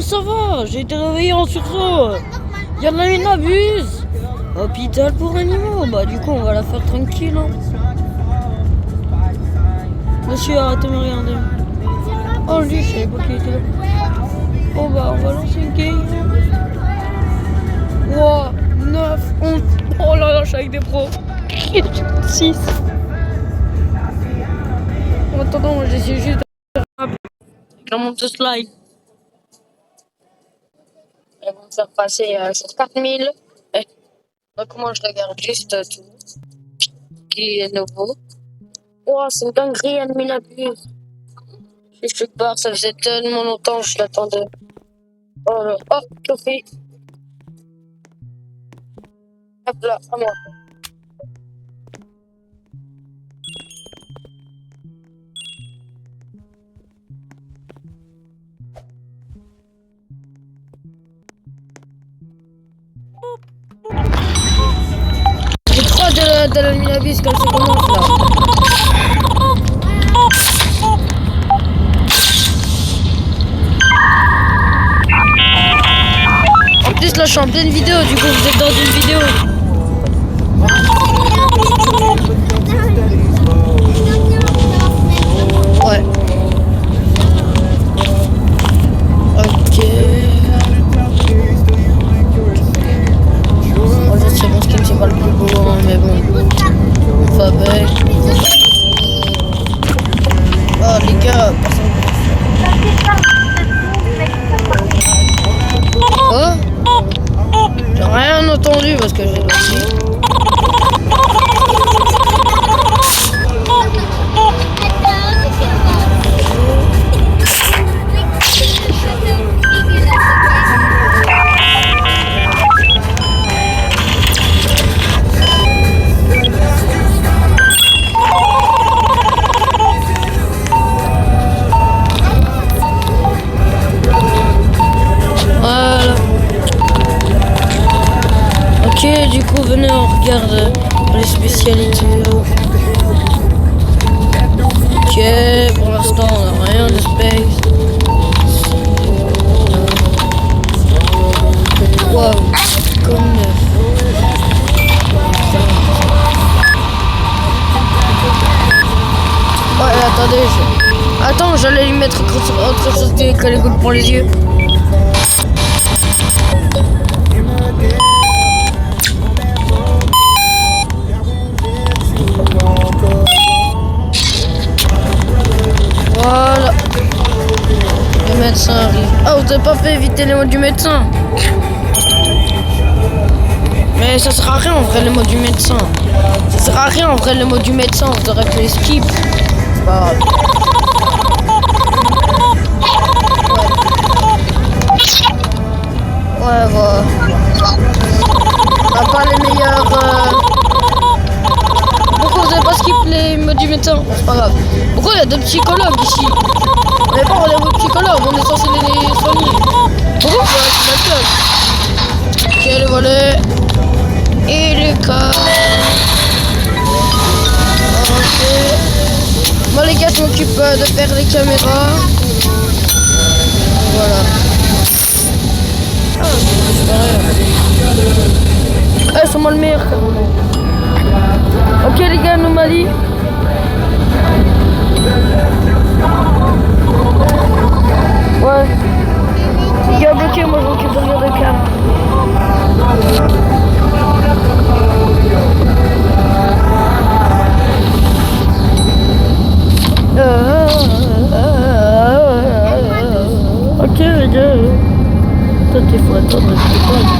ça va, j'ai été réveillé en sursaut. Il y en a une abuse. Hôpital pour animaux, bah du coup on va la faire tranquille. Hein. Monsieur, arrêtez de me regarder. Oh lui, je savais pas qu'il était là. Oh bah on va lancer une game. Wow, 9, 11. Oh là là, je suis avec des pros. 6. En attendant, moi j'essaie juste de monter slide. Elles vont me faire passer sur 4000. Donc moi je regarde juste tout qui est nouveau. Wow, c'est une dinguerie, ennemi l'abuse. Je suis part, ça faisait tellement longtemps que je l'attendais. Oh là, oh, Sophie. Hop là, à moi. J'ai trop de l'ennemi l'abuse quand ça commence là. En plus là je suis en pleine vidéo, du coup vous êtes dans une vidéo. Ouais. Ok. Bon, je sais mon skin c'est pas le plus beau hein, mais bon. On va avec. Oh les gars, personne. Oh, j'ai rien entendu parce que j'ai dormi. Voilà. Ok, du coup, venez, on regarde les spécialités. Ok, pour l'instant, on n'a rien de space. Wow, comme neuf. Ouais, attendez, attends, j'allais lui mettre autre chose que les gouttes pour les yeux. Voilà. Le médecin arrive. Ah, vous n'avez pas fait éviter les mots du médecin. Mais ça sert à rien en vrai les mots du médecin. Ça sert à rien en vrai les mots du médecin. Vous aurez fait les skips. Bah. Ouais, voilà. On n'a pas les meilleurs. Pourquoi vous n'avez pas skip les mots du médecin? C'est pas grave. Pourquoi il y a deux psychologues ici? On n'est pas rendez-vous psychologue, on est censé les soigner. Pourquoi vous avez la classe? Ok, les volets. Et les cas. Ok. Moi les gars, je m'occupe de faire les caméras. Voilà. Ah, c'est c'est moi le meilleur. Ok les gars, anomalie. Ouais. Il y a bloqué, moi je m'occupe de regarder le cam. Ok les gars. Toi il faut attendre, je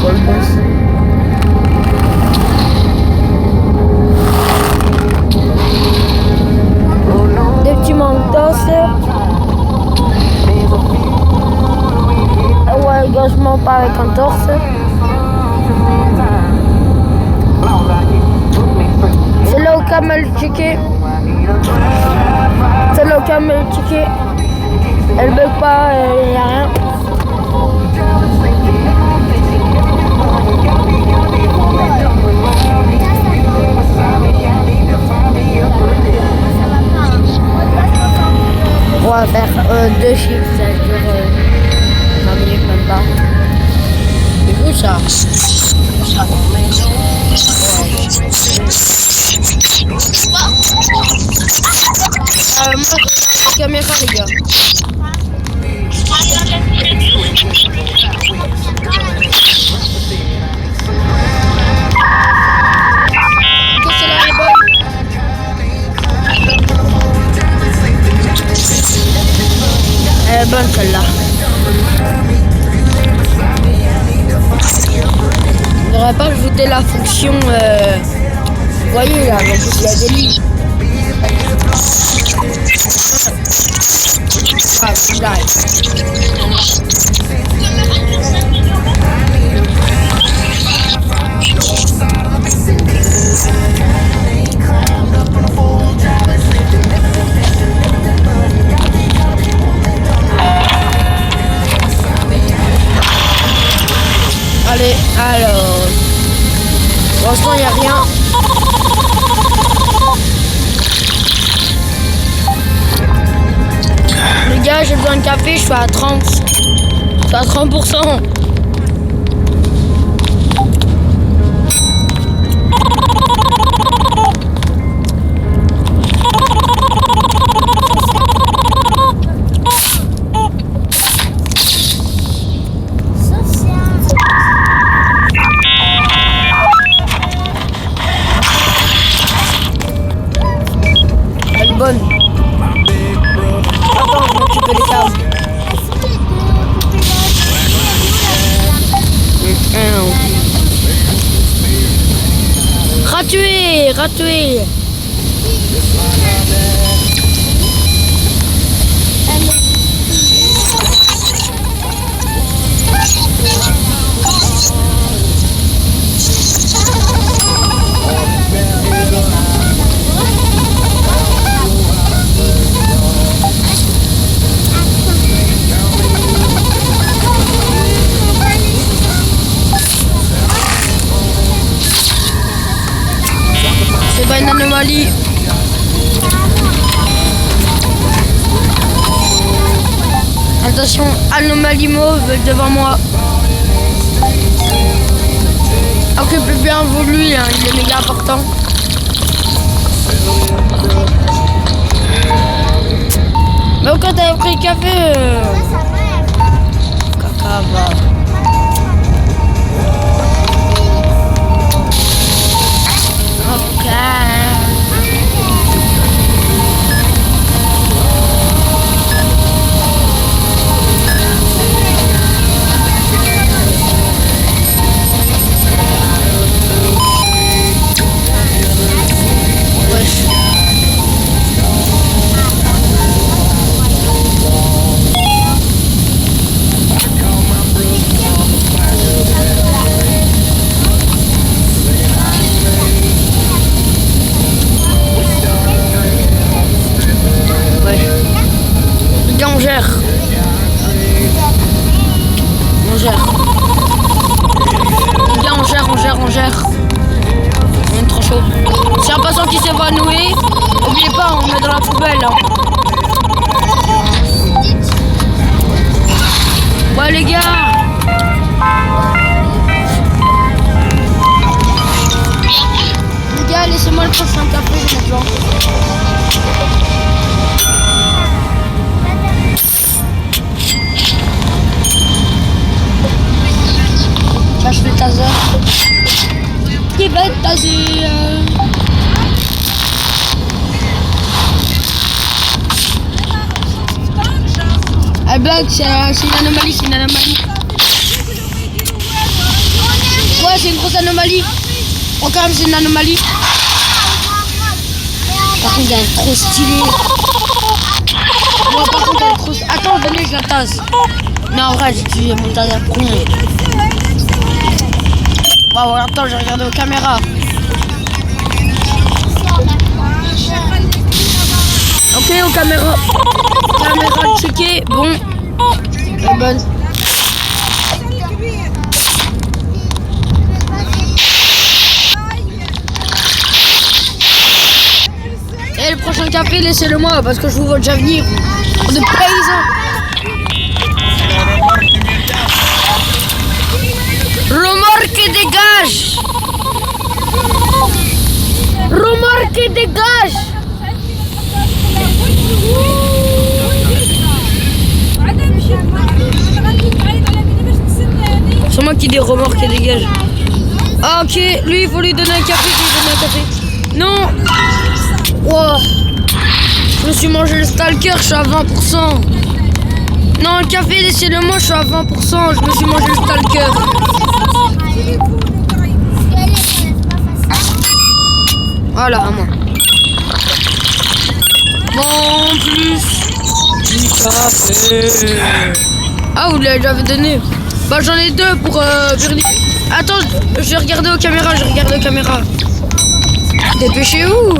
pas le boss. Des petits mentos. Ouais, engagement pas avec un torse. C'est là au camel checké. C'est là au camel checké. Elle bug pas, il n'y a rien. On va faire 2 chiffres, ça dure 20 minutes même. ça. Moi, j'ai la caméra, les gars. Ok, c'est la bonne. Elle est bonne, celle-là. On n'aurait pas ajouté la fonction. Vous voyez là, en plus il y a des lits. Ah, là. Allez, alors. Pour l'instant, il n'y a rien. Les gars, j'ai besoin de café, je suis à 30. Je suis à 30%. Elle est bonne. Attends, je m'occupe des câbles. Ratué, ratué. C'est pas une anomalie. Attention, anomalie mauve devant moi. Occupez bien vous lui, hein, il est méga important. Mais quand t'as pris le café, caca va. On gère. On gère. Les gars, on gère. On est trop chaud. C'est un passant qui s'évanouit. N'oubliez pas, on met dans la poubelle. Hein. Ouais, les gars. Les gars, laissez-moi le prochain café maintenant. Là, je fais taser. Qui va être taser? Elle bug, c'est une anomalie, c'est une anomalie. Ouais, c'est une grosse anomalie. Oh, quand même, c'est une anomalie. Par contre, elle est trop stylée. Ouais, par contre, elle est trop stylée. Attends, venez, je la tasse. Non, en vrai, j'ai utilisé mon taser pour rien. Waouh, attends, j'ai regardé aux caméras. Ok, aux caméras. Caméra checkée, bon. Elle est bonne. Et le prochain café, laissez-le moi parce que je vous vois déjà venir. On est paysans. Ok, dégage. C'est moi qui dis remorque et dégage. Ah ok, lui il faut lui donner un café, Non. Wow. Je me suis mangé le stalker, je suis à 20%. Non, le café, laissez-le moi, je suis à 20%. Je me suis mangé le stalker. Voilà, à moi. Bon, plus du café. Ah, vous l'avez déjà donné. Bah, j'en ai deux pour Bernie. Attends, je vais regarder aux caméras, Dépêchez-vous.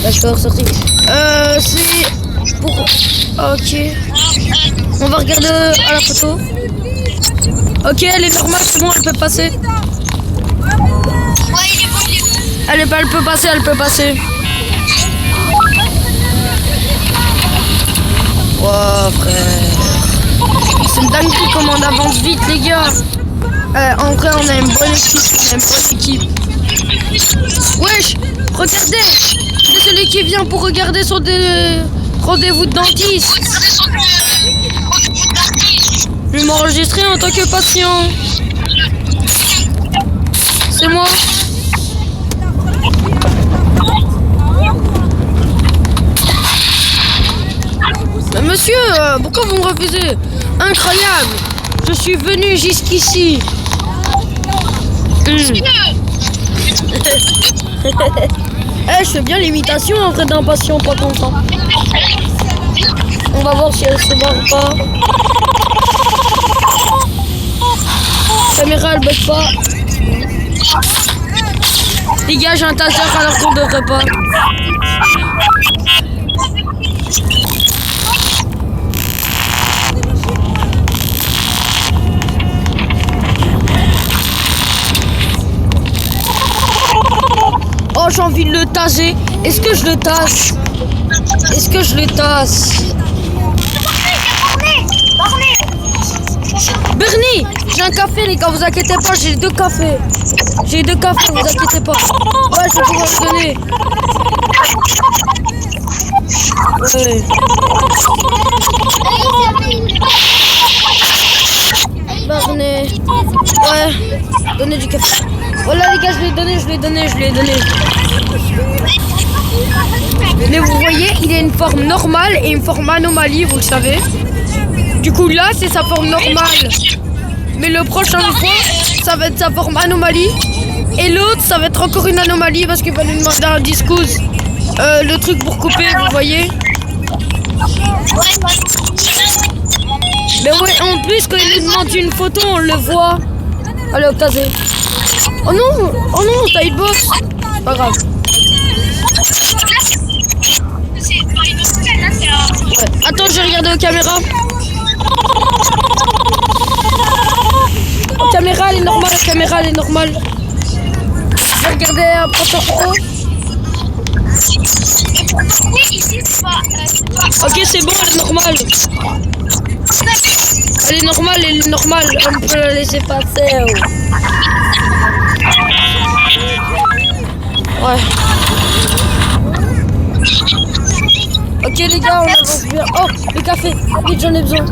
D'accord, sorti. C'est pour... Ok. On va regarder à la photo. Ok, elle est normale, c'est bon, elle peut passer. Elle peut passer. Wow, frère. C'est une dinguerie comment on avance vite, les gars. En vrai, on a une bonne équipe. Wesh, regardez. C'est celui qui vient pour regarder son rendez-vous de dentiste. Je vais m'enregistrer en tant que patient. C'est moi. Monsieur, pourquoi vous me refusez? Incroyable. Je suis venu jusqu'ici. Je fais bien l'imitation en vrai d'un patient pas content. On va voir si elle se barre ou pas. Caméra elle bug pas. Les gars, j'ai un taser alors qu'on devrait pas. Oh, j'ai envie de le tasser. Est-ce que je le tasse? Bernie, j'ai un café les gars, vous inquiétez pas, j'ai deux cafés, vous inquiétez pas. Ouais, je vais pouvoir le donner. Ouais. Bernie. Ouais, donnez du café. Voilà les gars, je l'ai donné. Mais vous voyez, il a une forme normale et une forme anomalie, vous le savez. Du coup là, c'est sa forme normale. Mais le prochain fois, ça va être sa forme anomalie. Et l'autre, ça va être encore une anomalie parce qu'il va lui demander un discours. Le truc pour couper, vous voyez. Mais ouais, en plus, quand il lui demande une photo, on le voit. Allez, Octave. Oh non, t'as hitbox. Pas grave. Ouais. Attends, je vais regarder aux caméras. Caméra, elle est normale. Je vais regarder un photo. Ok, c'est bon, elle est normale. On peut la laisser passer. Ouais. Ok les gars, on avance bien. Oh, le café, vite j'en ai besoin.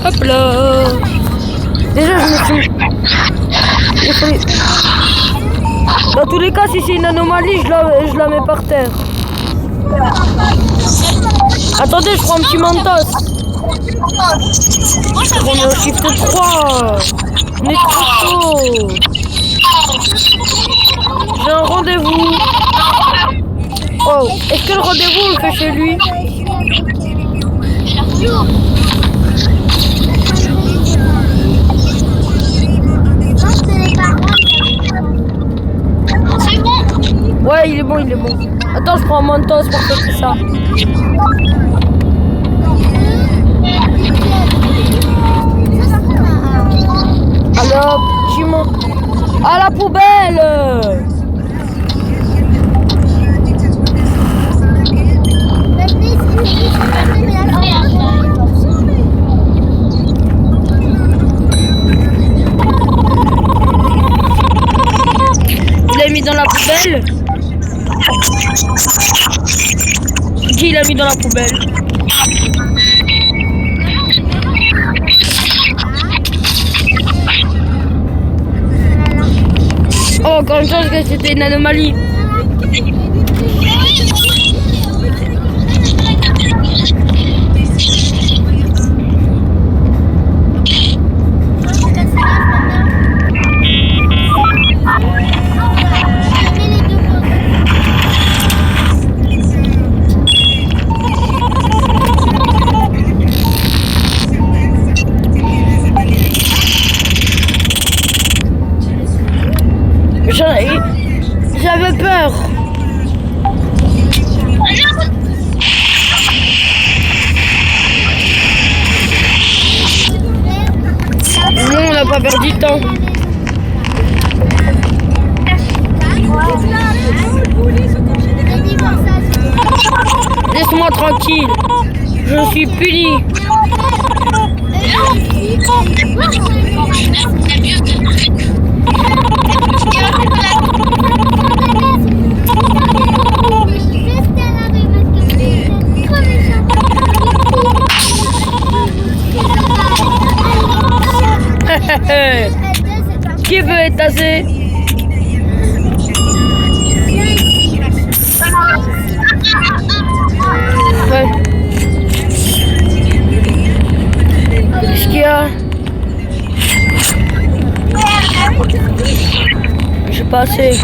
Hop là. Déjà je me suis... Dans tous les cas, si c'est une anomalie, je la mets par terre. Attendez, je prends un petit mentos. On est au shift 3. On est trop tôt. J'ai un rendez-vous. Oh, est-ce que le rendez-vous on le fait chez lui? C'est bon. Ouais, il est bon. Attends, je prends un mentos pour faire ça. Alors, tu montes à la poubelle. poubelle. Qui l'a mis dans la poubelle? Oh, encore une chose que c'était une anomalie. J'avais peur. Non, on n'a pas perdu de temps. Laisse-moi tranquille. Je suis puni. Qui veut être tassé? Ouais. Qu'est-ce qu'il y a? J'ai pas assez.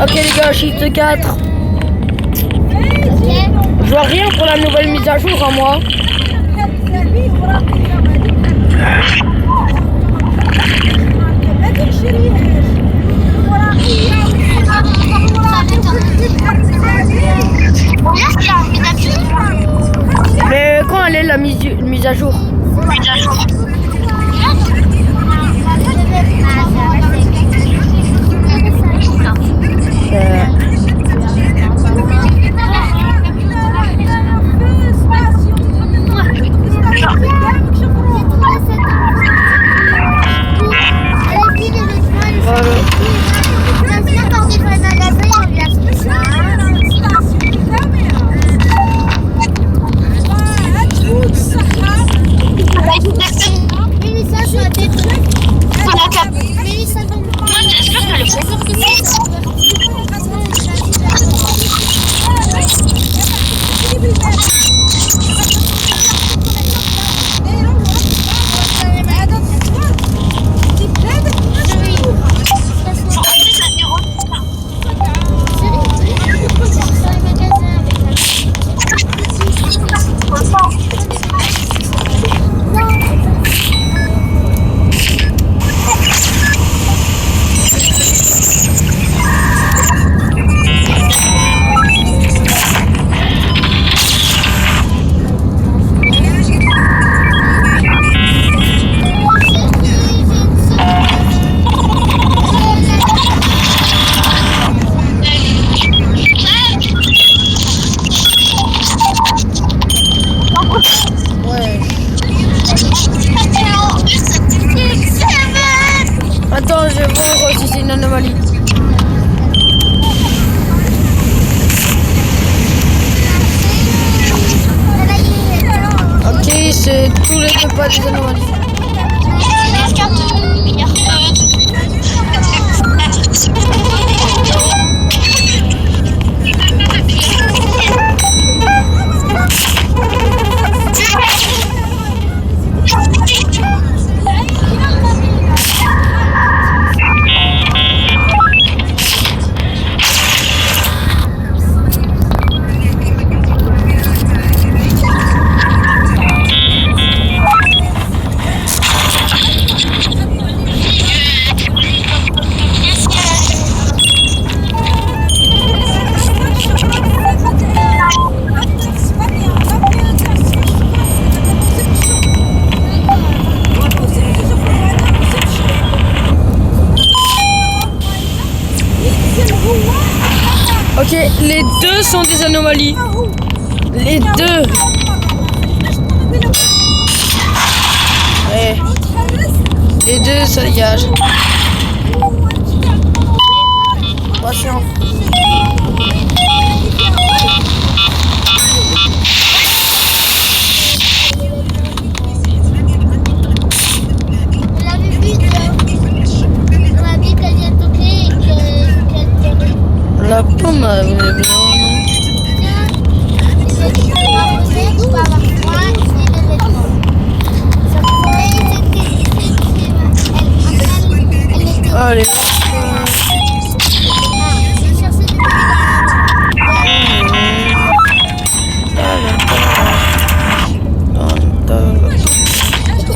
Ok les gars, shift 4. Je vois rien pour la nouvelle mise à jour à moi. Mais quand elle est la mise à jour? Attends, je vais voir si c'est une anomalie. Ok, c'est tous les deux pas des anomalies. Ok, les deux sont des anomalies. Les deux. Ouais. 2, ça dégage. Patient. La pomme, elle est bien, non? Allez,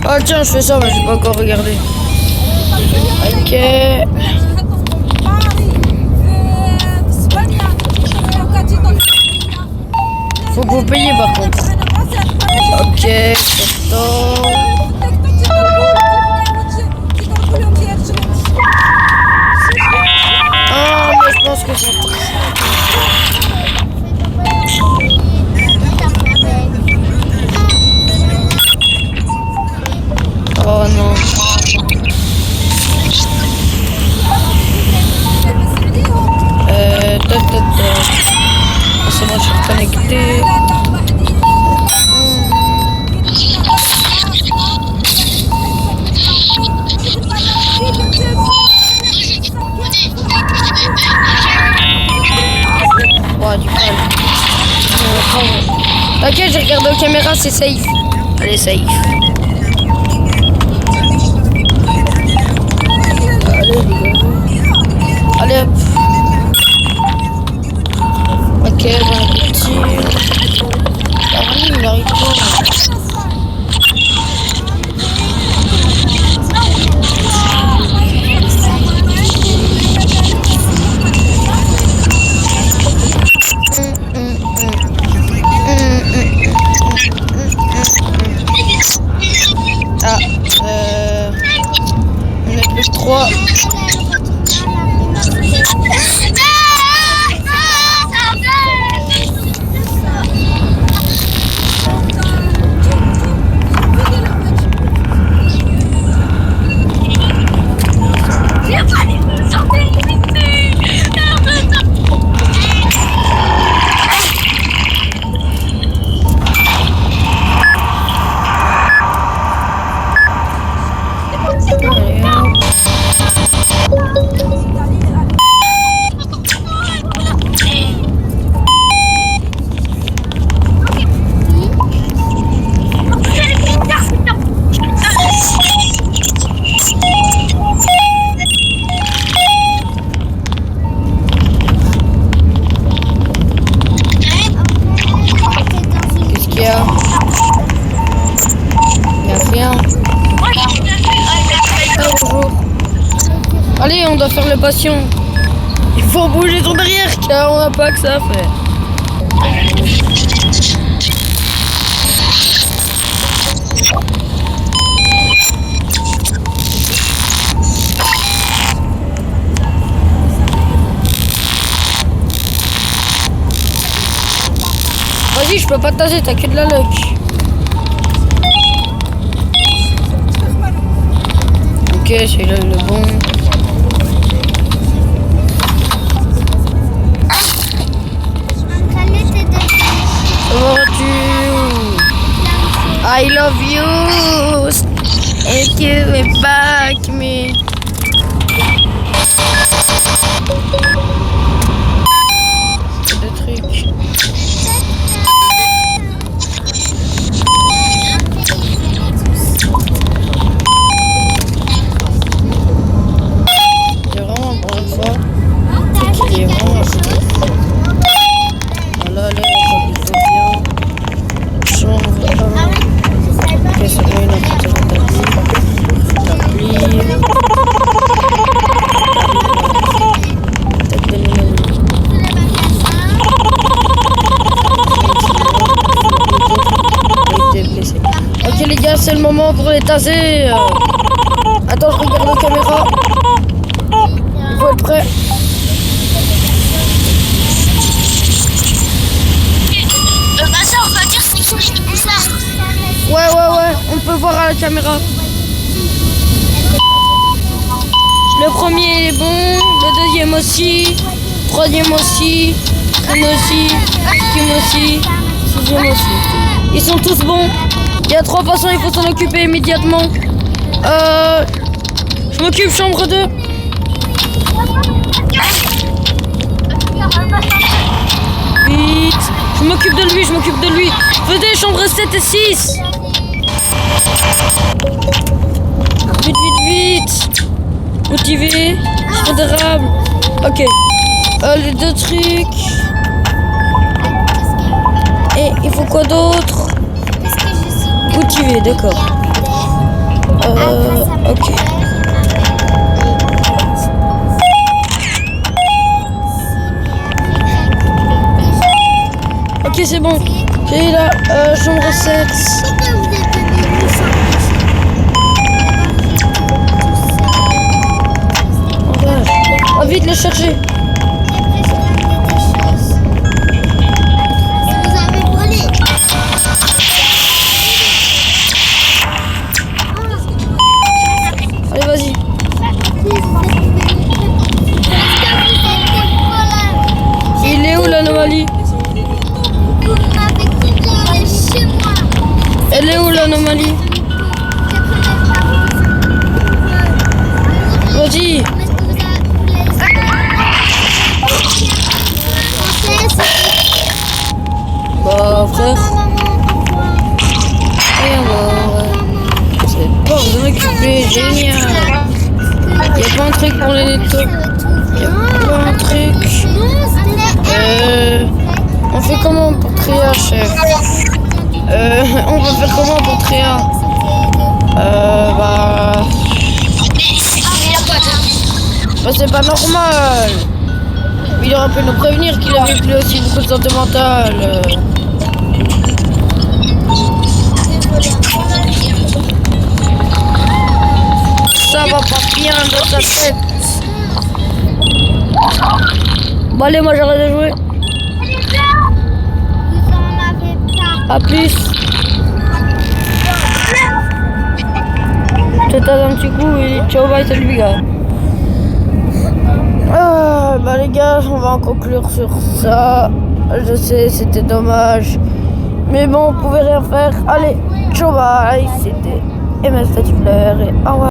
ah tiens, je fais ça, mais j'ai pas encore regardé. Ok. Faut que vous payiez par contre. Ok, c'est ah, mais je pense que c'est... Oh non. C'est bon, je suis connecté. Ouais, du calme. Ok, j'ai regardé aux caméras, c'est safe. Allez, safe. Allez, hop. Ok, bon petit. Il arrive pas. Ah, on est plus que 3. Allez, on doit faire le patient. Il faut bouger ton derrière car on n'a pas que ça à faire. Vas-y, je peux pas te taser, t'as que de la luck. Ok, c'est le bon. I love you. Thank you back me. Le truc. C'est vraiment bon une fois. C'est qu'il est vraiment assez. Voilà, allez, il faut bien. Change. Ok, c'est bon, une autre ok les gars, c'est le moment pour les taser. Attends, je regarde la caméra. Il faut être prêt. Ça, on va dire c'est qui ça. Ouais, on peut voir à la caméra. Le premier est bon, le deuxième aussi, troisième aussi, quatrième aussi, cinquième aussi, sixième aussi. Ils sont tous bons. Il y a 3 passants, il faut s'en occuper immédiatement. Je m'occupe chambre 2. Vite. Je m'occupe de lui. Venez, chambre 7 et 6. Vite. Motivé, considérable. Ok. Les 2 trucs. Et il faut quoi d'autre? Motivé, d'accord. Ok. Ok, c'est bon. J'ai la chambre 7. On va vite le chercher. Allez, vas-y. Il est où l'anomalie? Elle est où l'anomalie? Vas-y. Bah frère. Et alors, c'est pas vous en occuper, génial. Y'a pas un truc pour les nettoyer. Y'a pas un truc. On fait comment pour Tréa, chef? On va faire comment pour Tréa? Bah c'est pas normal. Il aurait pu nous prévenir qu'il avait plus aussi beaucoup de santé mentale. Ça va pas bien dans sa tête. Bon allez, moi j'arrête de jouer. A plus. Je te donne un petit coup et ciao, bye, salut les gars. Bah les gars, on va en conclure sur ça. Je sais, c'était dommage. Mais bon, on pouvait rien faire. Allez, ciao, bye. C'était MS Fleur et au revoir.